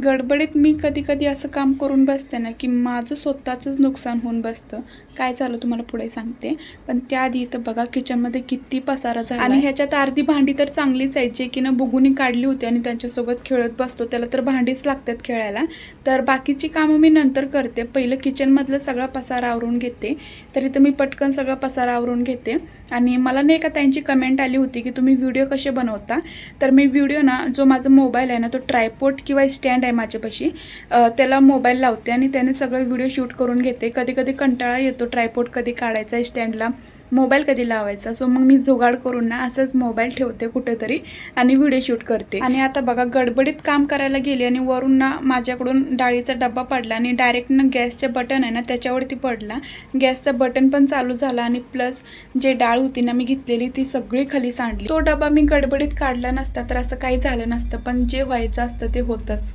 गडबडीत मी कधी-कधी असं काम करून बसते ना, की माझं स्वतःचंच नुकसान होऊन बसतं. काय झालं तुम्हाला पुढे सांगते. पण त्याआधी इथं बघा किचनमध्ये किती पसारा झाला आणि ह्याच्यात अर्धी भांडी तर चांगलीच आहेत, जे की ना बुगुनी काढली होती आणि त्यांच्यासोबत खेळत बसतो. त्याला तर भांडीच लागतात खेळायला. तर बाकीची कामं मी नंतर करते. पहिलं किचनमधलं सगळा पसारा आवरून घेते. तर इथं मी पटकन सगळा पसारा आवरून घेते आणि मला नाही का त्यांची कमेंट आली होती, की तुम्ही व्हिडिओ कसे बनवता? तर मी व्हिडिओ ना, जो माझा मोबाईल आहे ना, तो ट्रायपॉड किंवा स्टँड आहे माझ्यापाशी, त्याला मोबाईल लावते आणि त्याने सगळं व्हिडिओ शूट करून घेते. कधी-कधी कंटाळा येतो ट्रायपॉड कधी काढायचा, स्टँडला मोबाईल कधी लावायचा. सो मग मी जुगाड करून ना असंच मोबाईल ठेवते कुठेतरी आणि व्हिडिओ शूट करते. आणि आता बघा गडबडीत काम करायला गेले आणि वरून ना माझ्याकडून डाळीचा डब्बा पडला आणि डायरेक्ट ना गॅसचे बटन आहे ना त्याच्यावरती पडला. गॅसचं बटन पण चालू झाला आणि प्लस जे डाळ होती ना मी घेतलेली ती सगळी खाली सांडली. तो डबा मी गडबडीत काढला नसता तर असं काही झालं नसतं, पण जे व्हायचं असतं ते होतंच.